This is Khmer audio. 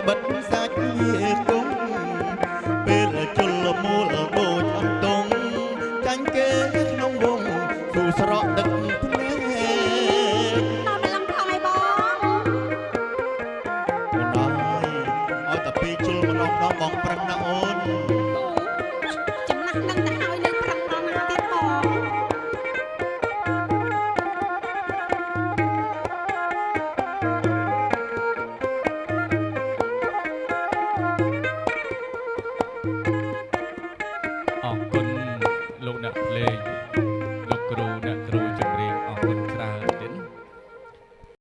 បិទសាច់វាគង់ពេលជលមូលដូចអន្តងចាញ់គេក្នុងវងទូស្រក់ទឹកភ្នែកតើម្លឹងផងឯបងអូនឲ្យតែពីជលម្ដងបងប្រឹងណាអូនចំណាស់នឹងទៅហើយនៅប្រឹងដល់ណាទៀតបងអរគុណលោកអ្នកភ្លេងលោកគ្រូអ្នកគ្រូជំ